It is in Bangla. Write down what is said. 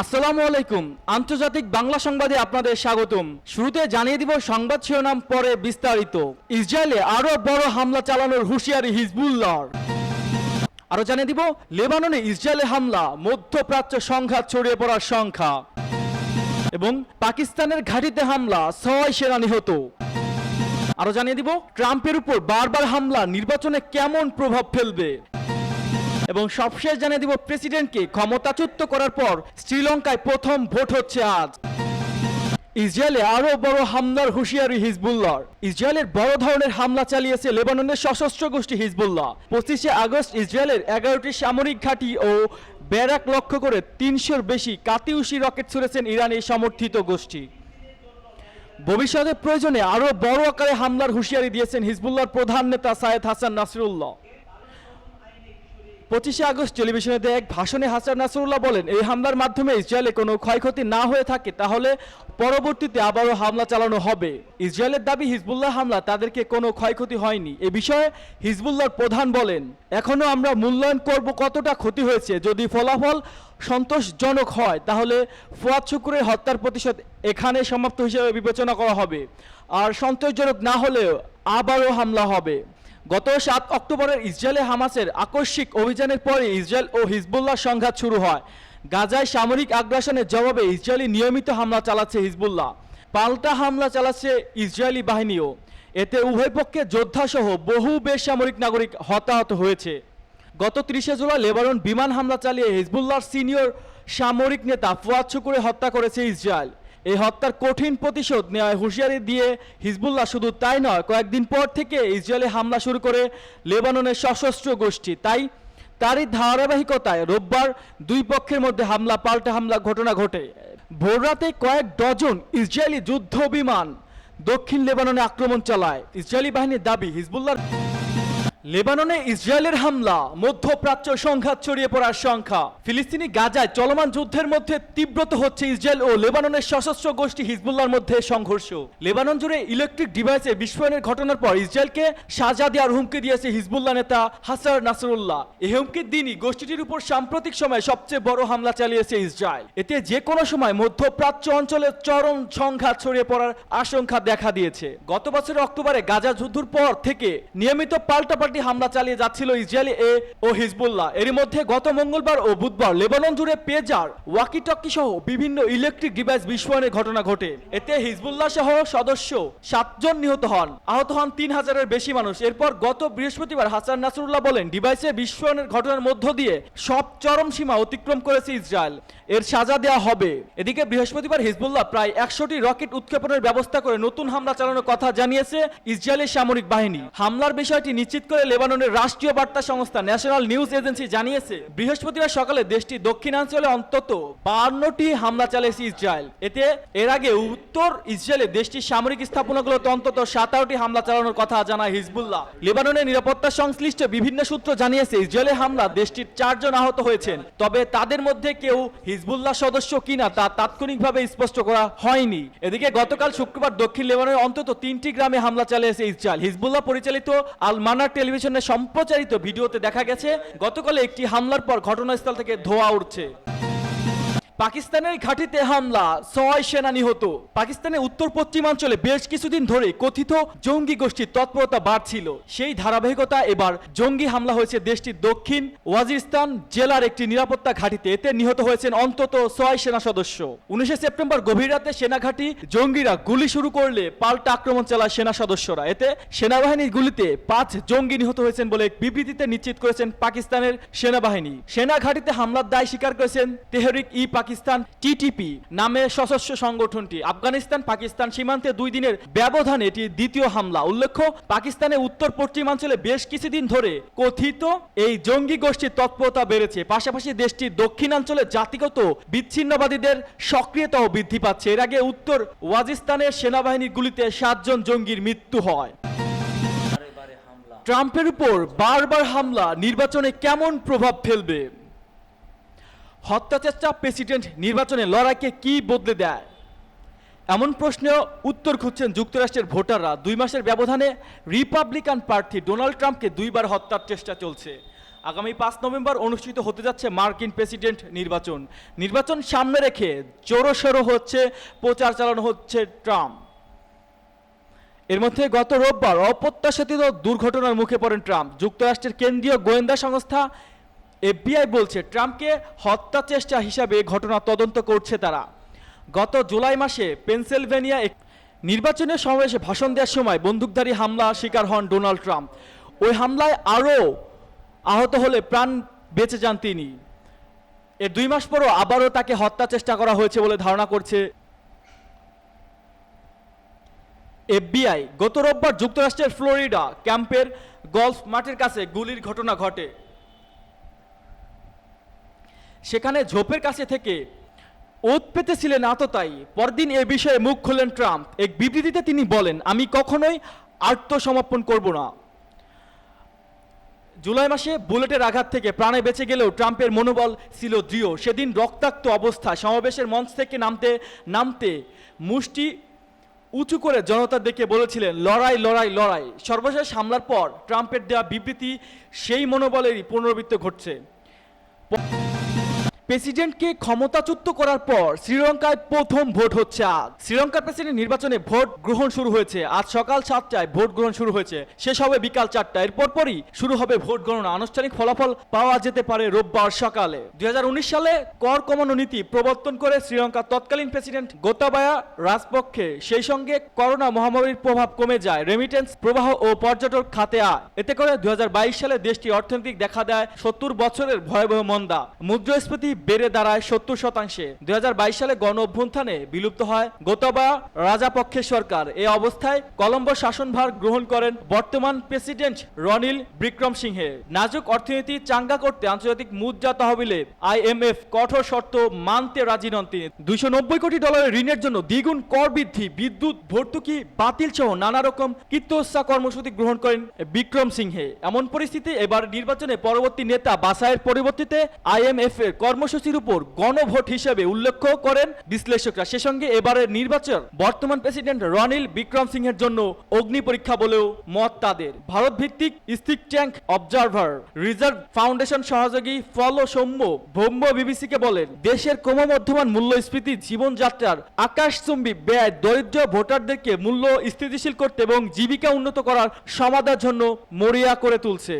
আসসালামু আলাইকুম। আন্তর্জাতিক বাংলা সংবাদে আপনাদের স্বাগতম। শুরুতে জানিয়ে দিব সংবাদ শিরোনাম, পরে বিস্তারিত। ইসরায়েলে আরো বড় হামলা চালানোর হুঁশিয়ারি হিজবুল্লাহর। আরো জানিয়ে দিব লেবাননে ইসরায়েলে হামলা, মধ্যপ্রাচ্য সংঘাত ছড়িয়ে পড়ার সংখ্যা এবং পাকিস্তানের ঘাঁটিতে হামলা, 6 সেনা নিহত। আরো জানিয়ে দিব ট্রাম্পের উপর বারবার হামলা নির্বাচনে কেমন প্রভাব ফেলবে এবং সবশেষ জানিয়ে দিব প্রেসিডেন্টকে ক্ষমতাচ্যুত করার পর শ্রীলঙ্কায় প্রথম ভোট হচ্ছে আজ। ইসরায়েলে আরো বড় হামলার হুঁশিয়ারি হিজবুল্লাহর। ইসরায়েলের বড় ধরনের হামলা চালিয়েছে লেবাননের সশস্ত্র গোষ্ঠী হিজবুল্লাহ। 25শে আগস্ট ইসরায়েলের 11টি সামরিক ঘাঁটি ও ব্যারাক লক্ষ্য করে 300-র বেশি কাতিউশি রকেট ছুড়েছেন ইরানি সমর্থিত গোষ্ঠী। ভবিষ্যতে প্রয়োজনে আরো বড় আকারে হামলার হুঁশিয়ারি দিয়েছেন হিজবুল্লাহর প্রধান নেতা সায়েদ হাসান নাসরুল্লাহ। 25শে আগস্ট টেলিভিশনে দেয়া এক ভাষণে হাসান নাসরুল্লাহ বলেন, এই হামলার মাধ্যমে ইসরায়েলে কোনো ক্ষয়ক্ষতি না হয়ে থাকে তাহলে পরবর্তীতে আবারও হামলা চালানো হবে। ইসরায়েলের দাবি হিজবুল্লাহ হামলা তাদেরকে কোনো ক্ষয়ক্ষতি হয়নি। এ বিষয়ে হিজবুল্লাহর প্রধান বলেন, এখনো আমরা মূল্যায়ন করব কতটা ক্ষতি হয়েছে। যদি ফলাফল সন্তোষজনক হয় তাহলে ফুয়াদ শুকুরের হত্যার প্রতিশোধ এখানে সমাপ্ত হিসেবে বিবেচনা করা হবে, আর সন্তোষজনক না হলেও আবারও হামলা হবে। গত 7 অক্টোবরের ইসরায়েলে হামাসের আকস্মিক অভিযানের পরে ইসরায়েল ও হিজবুল্লাহ সংঘাত শুরু হয়। গাজায় সামরিক আগ্রাসনের জবাবে ইসরায়েলি নিয়মিত হামলা চালাচ্ছে হিজবুল্লাহ, পাল্টা হামলা চালাচ্ছে ইসরায়েলি বাহিনীও। এতে উভয় পক্ষে যোদ্ধাসহ বহু বেসামরিক নাগরিক হতাহত হয়েছে। গত 30শে জুলাই লেবানন বিমান হামলা চালিয়ে হিজবুল্লাহর সিনিয়র সামরিক নেতা ফুয়াদ শুকুরে হত্যা করেছে ইসরায়েল। এই হত্যার কঠিন প্রতিশোধ নেওয়ার হুঁশিয়ারি দিয়ে হিজবুল্লাহ শুধু তাই নয়, কয়েকদিন পর থেকে ইসরায়েলে হামলা শুরু করে লেবাননের সশস্ত্র গোষ্ঠী। তারই ধারাবাহিকতায় রোববার দুই পক্ষের মধ্যে হামলা পাল্টা হামলা ঘটনা ঘটে। ভোররাতে কয়েক ডজন ইসরায়েলি যুদ্ধ বিমান দক্ষিণ লেবাননে আক্রমণ চালায়। ইসরায়েলি বাহিনীর দাবি, হিজবুল্লাহর লেবাননে ইসরায়েলের হামলা, মধ্যপ্রাচ্য সংঘাত ছড়িয়ে পড়ার সংখ্যা। ফিলিস্তিনি গাজায় চলমান যুদ্ধের মধ্যে তীব্রত হচ্ছে ইসরায়েল ও লেবাননের সশস্ত্র গোষ্ঠী হিজবুল্লাহর মধ্যে সংঘর্ষ। লেবানন জুড়ে ইলেকট্রিক ডিভাইসে বিস্ফোরণের ঘটনার পর ইসরায়েলকে সাজা দেওয়ার হুমকি দিয়েছে হিজবুল্লাহ নেতা হাসান নাসরুল্লাহ। এই হুমকির দিনই গোষ্ঠীটির উপর সাম্প্রতিক সময়ে সবচেয়ে বড় হামলা চালিয়েছে ইসরায়েল। এতে যে কোনো সময় মধ্যপ্রাচ্য অঞ্চলে চরম সংঘাত ছড়িয়ে পড়ার আশঙ্কা দেখা দিয়েছে। গত বছরের অক্টোবরে গাজা যুদ্ধের পর থেকে নিয়মিত পাল্টাপাল্টি হামলা চালিয়ে যাচ্ছিল ইসরায়েলি ও হিজবুল্লাহ। এর মধ্যে গত মঙ্গলবার ও বুধবার লেবানন জুড়ে পেজার, ওয়াকিটকি সহ বিভিন্ন ইলেকট্রিক ডিভাইস বিস্ফোরণের ঘটনা ঘটে। এতে হিজবুল্লাহ সহ সদস্য 7 জন নিহত হন, আহত হন 3000-এর বেশি মানুষ। এরপর গত বৃহস্পতিবার হাসান নাসরুল্লাহ বলেন, ডিভাইসে বিস্ফোরণের ঘটনার মধ্য দিয়ে সব চরম সীমা অতিক্রম করেছে ইসরায়েল, এর সাজা দেওয়া হবে। এদিকে বৃহস্পতিবার হিজবুল্লাহ প্রায় 100টি রকেট উৎক্ষেপণের ব্যবস্থা করে নতুন হামলা চালানোর কথা জানিয়েছে ইসরায়েলের সামরিক বাহিনী। হামলার বিষয়টি নিশ্চিত করে লেবাননের রাষ্ট্রীয় বার্তা সংস্থা ন্যাশনাল নিউজ এজেন্সি জানিয়েছে, বৃহস্পতিবার সকালে দেশটির দক্ষিণাঞ্চলে অন্তত 52টি হামলা চালিয়েছে ইসরায়েল। এর আগে উত্তর ইসরায়েলে দেশটির সামরিক স্থাপনাগুলোতে অন্তত 17টি হামলা চালানোর কথা জানায় হিজবুল্লাহ। লেবাননের নিরাপত্তা সংশ্লিষ্ট বিভিন্ন সূত্র জানিয়েছে, ইসরায়েলের হামলা দেশটির 4 জন আহত হয়েছেন, তবে তাদের মধ্যে কেউ হিজবুল্লাহ সদস্য কিনা তা তাৎক্ষণিকভাবে স্পষ্ট করা হয়নি। এদিকে গতকাল শুক্রবার দক্ষিণ লেবাননের অন্তত 3টি গ্রামে হামলা চালিয়েছে ইসরায়েল। হিজবুল্লাহ পরিচালিত আল মানার টেলিভিশনে সম্প্রচারিত ভিডিওতে দেখা গেছে, গতকাল একটি হামলার পর ঘটনাস্থল থেকে ধোঁয়া উঠছে। পাকিস্তানের ঘাঁটিতে হামলা, 6 সেনা নিহত। পাকিস্তানের উত্তর পশ্চিমাঞ্চলে বেশ কিছুদিন ধরে কথিত জঙ্গি গোষ্ঠীর তৎপরতা বাড়ছিল। সেই ধারাবাহিকতা এবার জঙ্গি হামলা হয়েছে দেশটির দক্ষিণ ওয়াজিরিস্তান জেলার একটি নিরাপত্তা ঘাঁটিতে। এতে নিহত হয়েছেন অন্তত 6 সেনা সদস্য। 19শে সেপ্টেম্বর গভীর রাতে সেনাঘাঁটি জঙ্গিরা গুলি শুরু করলে পাল্টা আক্রমণ চালায় সেনা সদস্যরা। এতে সেনাবাহিনীর গুলিতে 5 জঙ্গি নিহত হয়েছেন বলে বিবৃতিতে নিশ্চিত করেছেন পাকিস্তানের সেনাবাহিনী। সেনা ঘাঁটিতে হামলার দায় স্বীকার করেছেন তেহরিক ই পাকিস্তান টিটিপি নামে সশস্ত্র সংগঠনটি। আফগানিস্তান পাকিস্তান সীমান্তে 2 দিনের ব্যবধানে এটি দ্বিতীয় হামলা। উল্লেখ্য, পাকিস্তানের উত্তর পশ্চিমাঞ্চলে বেশ কিছুদিন ধরে কথিত এই জঙ্গি গোষ্ঠীর তৎপরতা বেড়েছে। পাশাপাশি দেশটির দক্ষিণাঞ্চলে জাতিগত বিচ্ছিন্নবাদীদের সক্রিয়তাও বৃদ্ধি পাচ্ছে। এর আগে উত্তর ওয়াজিস্তানের সেনাবাহিনীর গুলিতে 7 জন জঙ্গির মৃত্যু হয়। ট্রাম্পের উপর বারবার হামলা নির্বাচনে কেমন প্রভাব ফেলবে? হত্যাচেষ্টা প্রেসিডেন্ট নির্বাচনে লড়াইকে কি বদলে দেয়, এমন প্রশ্নে উত্তর খুঁজছেন যুক্তরাষ্ট্রের ভোটাররা। 2 মাসের ব্যবধানে রিপাবলিকান প্রার্থী ডোনাল্ড ট্রাম্পকে 2বার হত্যার চেষ্টা চলছে। আগামী 5 নভেম্বর অনুষ্ঠিত হতে যাচ্ছে মার্কিন প্রেসিডেন্ট নির্বাচন সামনে রেখে জোরসোরো হচ্ছে প্রচার চালানো হচ্ছে ট্রাম্প। এর মধ্যে গত রোববার অপ্রত্যাশিত দুর্ঘটনার মুখে পড়েন ট্রাম্প। যুক্তরাষ্ট্রের কেন্দ্রীয় গোয়েন্দা সংস্থা এফবিআই বলছে ট্রাম্পকে হত্যা চেষ্টা হিসাবে ঘটনা তদন্ত করছে তারা। গত জুলাই মাসে পেনসিলভেনিয়া নির্বাচনী সমাবেশে ভাষণ দেওয়ার সময় বন্দুকধারী হামলা শিকার হন ডোনাল্ড ট্রাম্প। ওই হামলায় আরও আহত হলে প্রাণ বেঁচে যান তিনি। এর 2 মাস পরও আবারও তাকে হত্যা চেষ্টা করা হয়েছে বলে ধারণা করছে এফবিআই। গত রোববার যুক্তরাষ্ট্রের ফ্লোরিডা ক্যাম্পের গলফ মাঠের কাছে গুলির ঘটনা ঘটে। সেখানে ঝোপের কাছে থেকে ওত পেতেছিলেন আততায়ী। পরদিন এ বিষয়ে মুখ খুললেন ট্রাম্প। এক বিবৃতিতে তিনি বলেন, আমি কখনোই আত্মসমর্পণ করব না। জুলাই মাসে বুলেটের আঘাত থেকে প্রাণে বেঁচে গেলেও ট্রাম্পের মনোবল ছিল দৃঢ়। সেদিন রক্তাক্ত অবস্থায় সমাবেশের মঞ্চ থেকে নামতে মুষ্টি উঁচু করে জনতা দেখে বলেছিলেন, লড়াই লড়াই লড়াই। সর্বশেষ হামলার পর ট্রাম্পের দেওয়া বিবৃতি সেই মনোবলেরই পুনরাবৃত্তি ঘটছে। প্রেসিডেন্টকে ক্ষমতাচ্যুত করার পর শ্রীলঙ্কায় প্রথম ভোট হচ্ছে আজ। শ্রীলঙ্কার প্রেসিডেন্ট নির্বাচনে ভোট গ্রহণ শুরু হয়েছে আজ সকাল 7টায়। ভোট গ্রহণ শুরু হয়েছে, শেষ হবে বিকাল 4টায়। এরপর পরই শুরু হবে ভোট গণনা। আনুষ্ঠানিক ফলাফল পাওয়া যেতে পারে রোববার সকালে। 2019 সালে কর কমানো নীতি প্রবর্তন করে শ্রীলঙ্কার তৎকালীন প্রেসিডেন্ট গোতাবায়া রাজপক্ষে। সেই সঙ্গে করোনা মহামারীর প্রভাব কমে যায় রেমিটেন্স প্রবাহ ও পর্যটক খাতে আয়। এতে করে 2022 সালে দেশটি অর্থনৈতিক দেখা দেয় 70 বছরের ভয়াবহ মন্দা। মুদ্রাস্ফীতি বেড়ে দাঁড়ায় 70%। 2022 সালে গণ অভ্যুত্থানে বিলুপ্ত হয় গোতাবায়া রাজাপক্ষের সরকার। এই অবস্থায় কলম্বো শাসনভার গ্রহণ করেন বর্তমান প্রেসিডেন্ট রনিল বিক্রমসিংহে। নাজুক অর্থনীতি চাঙ্গা করতে আন্তর্জাতিক মুদ্রা তহবিলে IMF কঠোর শর্ত মানতে রাজি নন তিনি। $290 কোটি ঋণের জন্য দ্বিগুণ কর বৃদ্ধি, বিদ্যুৎ ভর্তুকি বাতিল সহ নানা রকম কৃতোৎসাহ কর্মসূচি গ্রহণ করেন বিক্রমসিংহে। এমন পরিস্থিতি এবার নির্বাচনে পরবর্তী নেতা বাছাইয়ের পরিবর্তিতে IMF এর কর্মসূচির উপর গণভোট হিসেবে উল্লেখ করেন বিশ্লেষকরা। সে সঙ্গে এবারের নির্বাচন বর্তমান প্রেসিডেন্ট রনিল বিক্রমসিংহের জন্য অগ্নি পরীক্ষা বলেও মত তাদের। ভারত ভিত্তিক স্থিক ট্যাঙ্ক অবজারভার রিজার্ভ ফাউন্ডেশন সহযোগী ফলো ভৌম্য বিবিসিকে বলেন, দেশের ক্রমবর্ধমান মূল্যস্ফীতি জীবনযাত্রার আকাশচুম্বী ব্যয় দরিদ্র ভোটারদেরকে মূল্য স্থিতিশীল করতে এবং জীবিকা উন্নত করার সমাধানের জন্য মরিয়া করে তুলছে।